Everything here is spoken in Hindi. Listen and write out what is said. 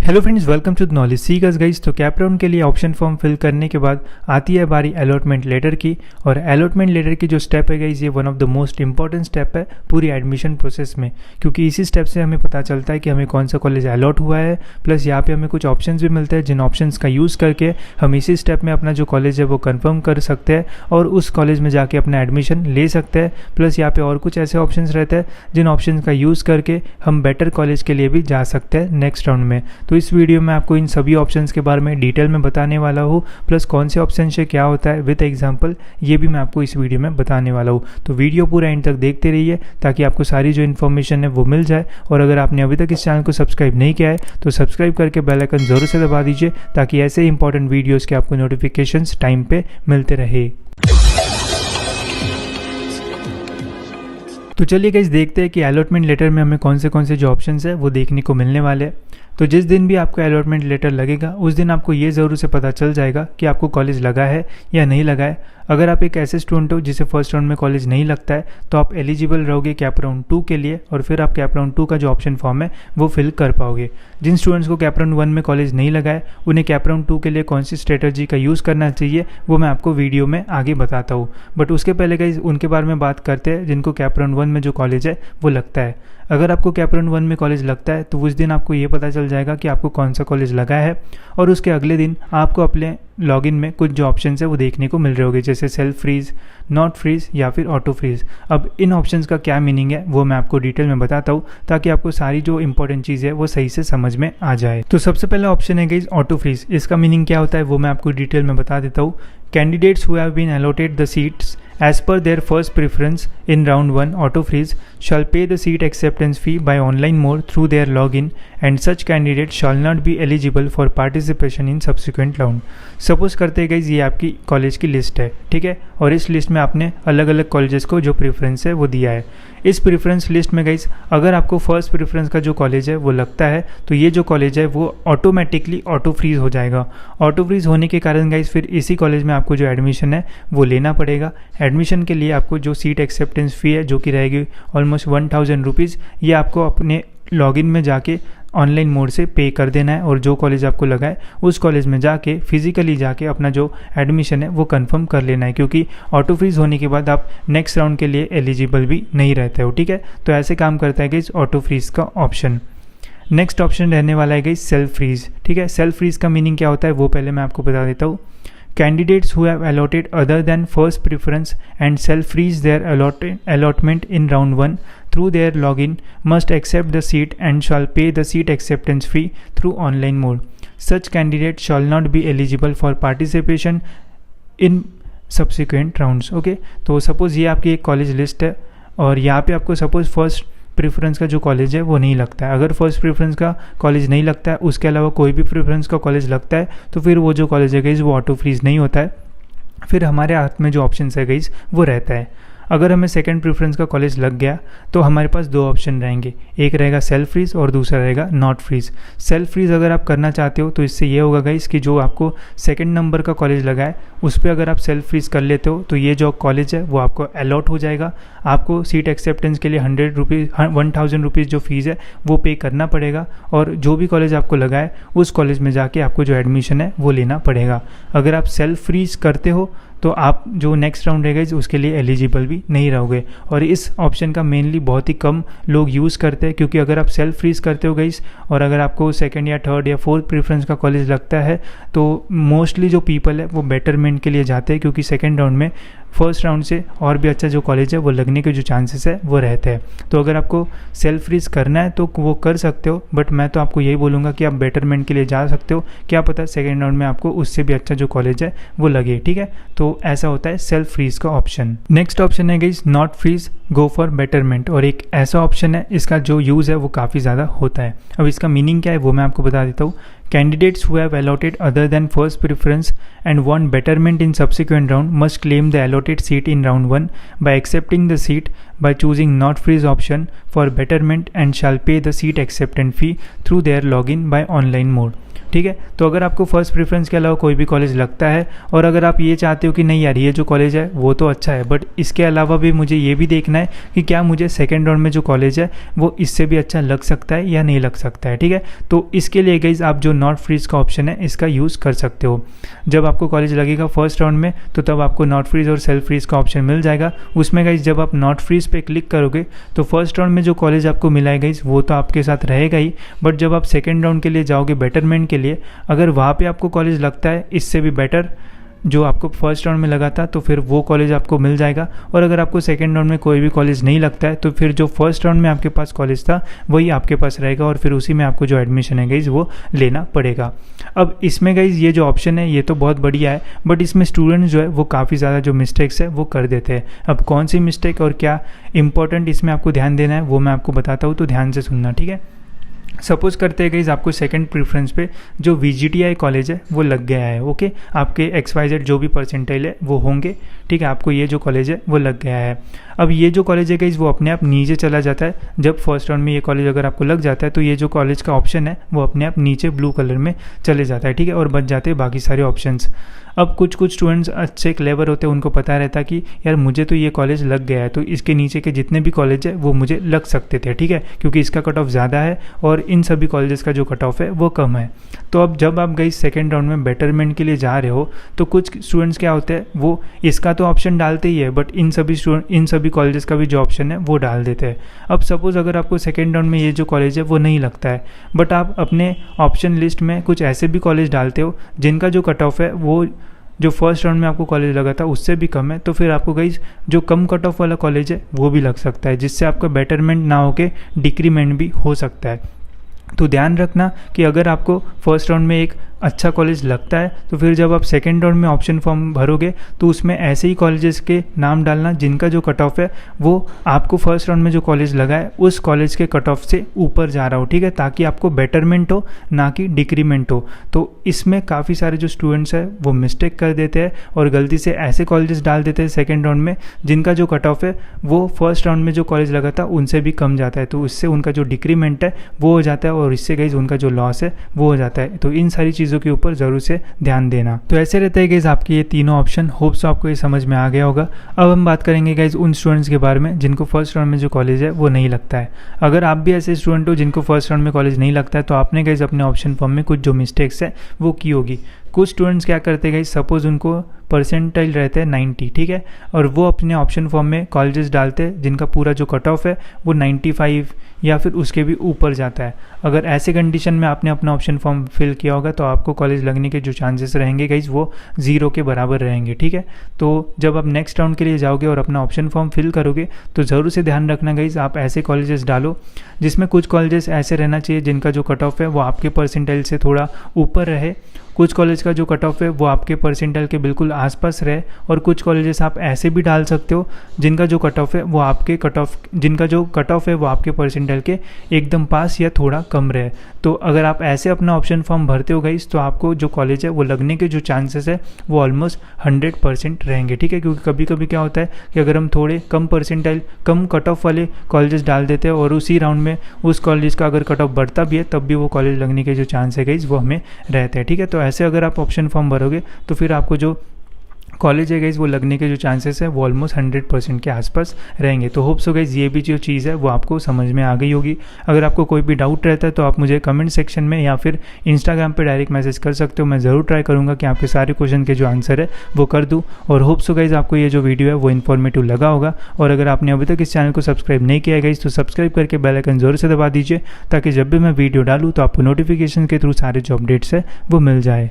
Hello friends, welcome to knowledge seekers guys. तो कैप राउंड के लिए ऑप्शन फॉर्म फिल करने के बाद आती है बारी अलॉटमेंट लेटर की। और अलॉटमेंट लेटर की जो स्टेप है गाइस, ये one of the most important step है पूरी एडमिशन प्रोसेस में, क्योंकि इसी स्टेप से हमें पता चलता है कि हमें कौन सा कॉलेज अलॉट हुआ है। प्लस यहाँ पे हमें कुछ ऑप्शंस भी मिलते हैं, जिन ऑप्शंस का यूज़ करके हम इसी स्टेप में अपना जो कॉलेज है वो कन्फर्म कर सकते हैं और उस कॉलेज में जाके अपना एडमिशन ले सकते हैं। प्लस यहाँ पे और कुछ ऐसे ऑप्शंस रहते हैं जिन ऑप्शंस का यूज़ करके हम बेटर कॉलेज के लिए भी जा सकते हैं नेक्स्ट राउंड में। तो इस वीडियो में आपको इन सभी ऑप्शंस के बारे में डिटेल में बताने वाला हूँ, प्लस कौन से ऑप्शन से क्या होता है विद एग्जांपल, ये भी मैं आपको इस वीडियो में बताने वाला हूँ। तो वीडियो पूरा एंड तक देखते रहिए ताकि आपको सारी जो इन्फॉर्मेशन है वो मिल जाए। और अगर आपने अभी तक इस चैनल को सब्सक्राइब नहीं किया है तो सब्सक्राइब करके बेल आइकन ज़रूर से दबा दीजिए ताकि ऐसे इंपॉर्टेंट वीडियोज़ के आपको नोटिफिकेशंस टाइम पे मिलते रहे। तो चलिए गाइस, देखते हैं कि अलॉटमेंट लेटर में हमें कौन से जो ऑप्शंस है वो देखने को मिलने वाले हैं। तो जिस दिन भी आपको अलॉटमेंट लेटर लगेगा उस दिन आपको ये ज़रूर से पता चल जाएगा कि आपको कॉलेज लगा है या नहीं लगा है। अगर आप एक ऐसे स्टूडेंट हो जिसे फर्स्ट राउंड में कॉलेज नहीं लगता है तो आप एलिजिबल रहोगे कैप राउंड 2 के लिए, और फिर आप कैप राउंड 2 का जो ऑप्शन फॉर्म है वो फिल कर पाओगे। जिन स्टूडेंट्स को कैप राउंड 1 में कॉलेज नहीं लगा है उन्हें कैप राउंड 2 के लिए कौन सी स्ट्रेटजी का यूज़ करना चाहिए वो मैं आपको वीडियो में आगे बताता हूँ। बट उसके पहले गाइस उनके बारे में बात करते हैं जिनको कैप राउंड 1 में जो कॉलेज है वो लगता है। अगर आपको कैप राउंड 1 में कॉलेज लगता है तो उस दिन आपको ये पता चल जाएगा कि आपको कौन सा कॉलेज लगा है, और उसके अगले दिन आपको अपने लॉगिन में कुछ जो ऑप्शंस है वो देखने को मिल रहे होंगे, जैसे सेल्फ फ्रीज, नॉट फ्रीज या फिर ऑटो फ्रीज। अब इन ऑप्शंस का क्या मीनिंग है वो मैं आपको डिटेल में बताता हूँ ताकि आपको सारी जो इंपॉर्टेंट चीज़ है वो सही से समझ में आ जाए। तो सबसे पहला ऑप्शन है गाइस ऑटो फ्रीज। इसका मीनिंग क्या होता है वो मैं आपको डिटेल में बता देता हूँ। Candidates who have been allotted the seats as per their first preference in round 1 auto freeze shall pay the seat acceptance fee by online mode through their login, and such candidates shall not be eligible for participation in subsequent round। Suppose करते हैं गाइज ये आपकी कॉलेज की लिस्ट है, ठीक है, और इस लिस्ट में आपने अलग अलग कॉलेजेस को जो प्रेफरेंस है वो दिया है। इस प्रेफरेंस लिस्ट में गाइज अगर आपको फर्स्ट प्रेफरेंस का जो कॉलेज है वो लगता है तो ये जो कॉलेज है वो ऑटोमेटिकली ऑटो फ्रीज हो जाएगा। ऑटो फ्रीज होने के कारण गाइज फिर इसी कॉलेज में आपको जो एडमिशन है वो लेना पड़ेगा। एडमिशन के लिए आपको जो सीट एक्सेप्टेंस फ़ी है जो कि रहेगी ऑलमोस्ट 1000 रुपीज़, ये आपको अपने लॉगिन में जाके ऑनलाइन मोड से पे कर देना है, और जो कॉलेज आपको लगा है उस कॉलेज में जाके फिजिकली जाके अपना जो एडमिशन है वो कंफर्म कर लेना है, क्योंकि ऑटो फ्रीज होने के बाद आप नेक्स्ट राउंड के लिए एलिजिबल भी नहीं रहते हो, ठीक है। तो ऐसे काम करता है गाइस ऑटो फ्रीज का ऑप्शन। नेक्स्ट ऑप्शन रहने वाला है गाइस सेल्फ फ्रीज, ठीक है। सेल्फ फ्रीज का मीनिंग क्या होता है वो पहले मैं आपको बता देता हूँ। Candidates who have allotted other than first preference and self-freeze their allotment in round 1 through their login must accept the seat and shall pay the seat acceptance fee through online mode. Such candidates shall not be eligible for participation in subsequent rounds। Okay, तो सपोज ये आपकी एक कॉलेज लिस्ट है और यहाँ पे आपको सपोज फर्स्ट प्रेफरेंस का जो कॉलेज है वो नहीं लगता है। अगर फर्स्ट प्रेफरेंस का कॉलेज नहीं लगता है, उसके अलावा कोई भी प्रेफरेंस का कॉलेज लगता है, तो फिर वो जो कॉलेज है गाइस वो ऑटो फ्रीज नहीं होता है। फिर हमारे हाथ में जो ऑप्शन है गाइस वो रहता है। अगर हमें सेकंड प्रेफरेंस का कॉलेज लग गया तो हमारे पास दो ऑप्शन रहेंगे, एक रहेगा सेल्फ फ्रीज और दूसरा रहेगा नॉट फ्रीज। सेल्फ फ्रीज अगर आप करना चाहते हो तो इससे ये होगा गाइस कि जो आपको सेकंड नंबर का कॉलेज लगा है उस पर अगर आप सेल्फ फ्रीज कर लेते हो तो ये जो कॉलेज है वो आपको अलॉट हो जाएगा। आपको सीट एक्सेप्टेंस के लिए 1000 रुपीज़ जो फीस है वो पे करना पड़ेगा, और जो भी कॉलेज आपको लगा है उस कॉलेज में जाके आपको जो एडमिशन है वो लेना पड़ेगा। अगर आप सेल्फ फ्रीज करते हो तो आप जो नेक्स्ट राउंड रहेगा उसके लिए एलिजिबल भी नहीं रहोगे, और इस ऑप्शन का मेनली बहुत ही कम लोग यूज़ करते हैं, क्योंकि अगर आप सेल्फ फ्रीज करते हो गाइस और अगर आपको सेकंड या थर्ड या फोर्थ प्रेफरेंस का कॉलेज लगता है तो मोस्टली जो पीपल है वो बेटरमेंट के लिए जाते हैं, क्योंकि सेकंड राउंड में फर्स्ट राउंड से और भी अच्छा जो कॉलेज है वो लगने के जो चांसेस है वो रहते हैं। तो अगर आपको सेल्फ फ्रीज करना है तो वो कर सकते हो, बट मैं तो आपको यही बोलूँगा कि आप बेटरमेंट के लिए जा सकते हो, क्या पता सेकेंड राउंड में आपको उससे भी अच्छा जो कॉलेज है वो लगे, ठीक है। तो ऐसा होता है सेल्फ फ्रीज का ऑप्शन। नेक्स्ट ऑप्शन है guys not freeze, go for betterment, और एक ऐसा ऑप्शन है इसका जो यूज़ है वो काफ़ी ज़्यादा होता है। अब इसका मीनिंग क्या है वो मैं आपको बता देता हूँ। Candidates who have allotted other than first preference and want betterment in subsequent round must claim the allotted seat in round 1 by accepting the seat by choosing not freeze option for betterment and shall pay the seat acceptance fee through their login by online mode। ठीक है। तो अगर आपको फर्स्ट प्रेफरेंस के अलावा कोई भी कॉलेज लगता है और अगर आप ये चाहते हो कि नहीं यार ये जो कॉलेज है वो तो अच्छा है, बट इसके अलावा भी मुझे ये भी देखना है कि क्या मुझे सेकेंड राउंड में जो कॉलेज है वो इससे भी अच्छा लग सकता है या नहीं लग सकता है, ठीक है। तो इसके लिए गाइज आप जो नॉट फ्रीज का ऑप्शन है इसका यूज़ कर सकते हो। जब आपको कॉलेज लगेगा फर्स्ट राउंड में तो तब आपको नॉट फ्रीज और सेल्फ फ्रीज का ऑप्शन मिल जाएगा। उसमें गाइज जब आप नॉट फ्रीज पे क्लिक करोगे तो फर्स्ट राउंड में जो कॉलेज आपको मिला है गाइज वो तो आपके साथ रहेगा ही, बट जब आप सेकेंड राउंड के लिए जाओगे बेटरमेंट के लिए, अगर वहाँ पे आपको कॉलेज लगता है इससे भी बेटर जो आपको फर्स्ट राउंड में लगा था तो फिर वो कॉलेज आपको मिल जाएगा। और अगर आपको सेकेंड राउंड में कोई भी कॉलेज नहीं लगता है तो फिर जो फर्स्ट राउंड में आपके पास कॉलेज था वही आपके पास रहेगा और फिर उसी में आपको जो एडमिशन है गाइज वो लेना पड़ेगा। अब इसमें गाइज ये जो ऑप्शन है ये तो बहुत बढ़िया है, बट इसमें स्टूडेंट्स जो है वो काफ़ी ज़्यादा जो मिस्टेक्स है वो कर देते हैं। अब कौन सी मिस्टेक और क्या इंपॉर्टेंट इसमें आपको ध्यान देना है वो मैं आपको बताता हूँ, तो ध्यान से सुनना, ठीक है। सपोज़ करते हैं गाइज आपको सेकंड प्रेफरेंस पे जो VGTI कॉलेज है वो लग गया है, ओके। आपके XYZ जो भी परसेंटाइल है वो होंगे, ठीक है। आपको ये जो कॉलेज है वो लग गया है। अब ये जो कॉलेज है गाइज वो अपने आप नीचे चला जाता है। जब फर्स्ट राउंड में ये कॉलेज अगर आपको लग जाता है तो ये जो कॉलेज का ऑप्शन है वो अपने आप नीचे ब्लू कलर में चले जाता है, ठीक है, और बच जाते हैं बाकी सारे ऑप्शंस। अब कुछ स्टूडेंट्स अच्छे क्लेवर होते हैं, उनको पता रहता कि यार मुझे तो ये कॉलेज लग गया है तो इसके नीचे के जितने भी कॉलेज है वो मुझे लग सकते थे, ठीक है, क्योंकि इसका कट ऑफ ज़्यादा है और इन सभी कॉलेजेस का जो कट ऑफ है वो कम है। तो अब जब आप गई सेकेंड राउंड में बेटरमेंट के लिए जा रहे हो तो कुछ स्टूडेंट्स क्या होते हैं वो इसका तो ऑप्शन डालते ही है, बट इन सभी कॉलेजेस का भी जो ऑप्शन है वो डाल देते हैं। अब सपोज़ अगर आपको सेकेंड राउंड में ये जो कॉलेज है वो नहीं लगता है, बट आप अपने ऑप्शन लिस्ट में कुछ ऐसे भी कॉलेज डालते हो जिनका जो कट ऑफ है वो जो फर्स्ट राउंड में आपको कॉलेज लगा था उससे भी कम है, तो फिर आपको गाइज जो कम कट ऑफ वाला कॉलेज है वो भी लग सकता है, जिससे आपका बेटरमेंट ना होके डिक्रीमेंट भी हो सकता है। तो ध्यान रखना कि अगर आपको फर्स्ट राउंड में एक अच्छा कॉलेज लगता है तो फिर जब आप सेकेंड राउंड में ऑप्शन फॉर्म भरोगे तो उसमें ऐसे ही कॉलेजेस के नाम डालना जिनका जो कट ऑफ है वो आपको फर्स्ट राउंड में जो कॉलेज लगा है उस कॉलेज के कट ऑफ से ऊपर जा रहा हो, ठीक है, ताकि आपको बेटरमेंट हो ना कि डिक्रीमेंट हो। तो इसमें काफ़ी सारे जो स्टूडेंट्स हैं वो मिस्टेक कर देते हैं और गलती से ऐसे कॉलेजेस डाल देते हैं सेकेंड राउंड में जिनका जो कट ऑफ है वो फर्स्ट राउंड में जो कॉलेज लगा था उनसे भी कम जाता है, तो इससे उनका जो डिक्रीमेंट है वो हो जाता है और इससे गाइज उनका जो लॉस है वो हो जाता है। तो इन सारी चीज़ों के ऊपर जरूर से ध्यान देना। तो ऐसे रहते हैं गाइज आपके ये तीनों ऑप्शन। होप्स आपको ये समझ में आ गया होगा। अब हम बात करेंगे गाइज उन स्टूडेंट्स के बारे में जिनको फर्स्ट राउंड में जो कॉलेज है वो नहीं लगता है। अगर आप भी ऐसे स्टूडेंट हो जिनको फर्स्ट राउंड में कॉलेज नहीं लगता है तो आपने गाइज अपने ऑप्शन फॉर्म में कुछ जो मिस्टेक्स है वो की होगी। कुछ स्टूडेंट्स क्या करते हैं गाइज, सपोज उनको परसेंटाइल रहते हैं 90, ठीक है, और वो अपने ऑप्शन फॉर्म में कॉलेजेस डालते हैं जिनका पूरा जो कट ऑफ है वो 95 या फिर उसके भी ऊपर जाता है। अगर ऐसे कंडीशन में आपने अपना ऑप्शन फॉर्म फिल किया होगा तो आपको कॉलेज लगने के जो चांसेस रहेंगे गाइज वो 0 के बराबर रहेंगे, ठीक है। तो जब आप नेक्स्ट राउंड के लिए जाओगे और अपना ऑप्शन फॉर्म फिल करोगे तो ज़रूर से ध्यान रखना गाइज आप ऐसे कॉलेजेस डालो जिसमें कुछ कॉलेजेस ऐसे रहना चाहिए जिनका जो कट ऑफ है वो आपके परसेंटाइल से थोड़ा ऊपर रहे, कुछ कॉलेज का जो कट ऑफ है वो आपके परसेंटाइल के बिल्कुल आसपास रहे, और कुछ कॉलेजेस आप ऐसे भी डाल सकते हो जिनका जो कट ऑफ है वो आपके परसेंटाइल के एकदम पास या थोड़ा कम रहे। तो अगर आप ऐसे अपना ऑप्शन फॉर्म भरते हो गाइस तो आपको जो कॉलेज है वो लगने के जो चांसेस है वो ऑलमोस्ट 100% रहेंगे, ठीक है। क्योंकि कभी कभी क्या होता है कि अगर हम थोड़े कम परसेंटाइल कम कट ऑफ वाले कॉलेजेस डाल देते हैं और उसी राउंड में उस कॉलेज का अगर कट ऑफ बढ़ता भी है तब भी वो कॉलेज लगने के जो चांस है गाइस वो हमें रहते हैं, ठीक है। तो ऐसे अगर आप ऑप्शन फॉर्म भरोगे तो फिर आपको जो कॉलेज है गाइज वो लगने के जो चांसेस है वो ऑलमोस्ट 100% के आसपास रहेंगे। तो होप सो गाइज ये भी जो चीज़ है वो आपको समझ में आ गई होगी। अगर आपको कोई भी डाउट रहता है तो आप मुझे कमेंट सेक्शन में या फिर इंस्टाग्राम पे डायरेक्ट मैसेज कर सकते हो। मैं ज़रूर ट्राई करूँगा कि आपके सारे क्वेश्चन के जो आंसर है वो कर दूँ। और होप सो गाइज आपको ये जो वीडियो है वो इन्फॉर्मेटिव लगा होगा। और अगर आपने अभी तक इस चैनल को सब्सक्राइब नहीं किया गाइज तो सब्सक्राइब करके बेल आइकन ज़रूर से दबा दीजिए ताकि जब भी मैं वीडियो डालूँ तो आपको नोटिफिकेशन के थ्रू सारे जो अपडेट्स है वो मिल जाए।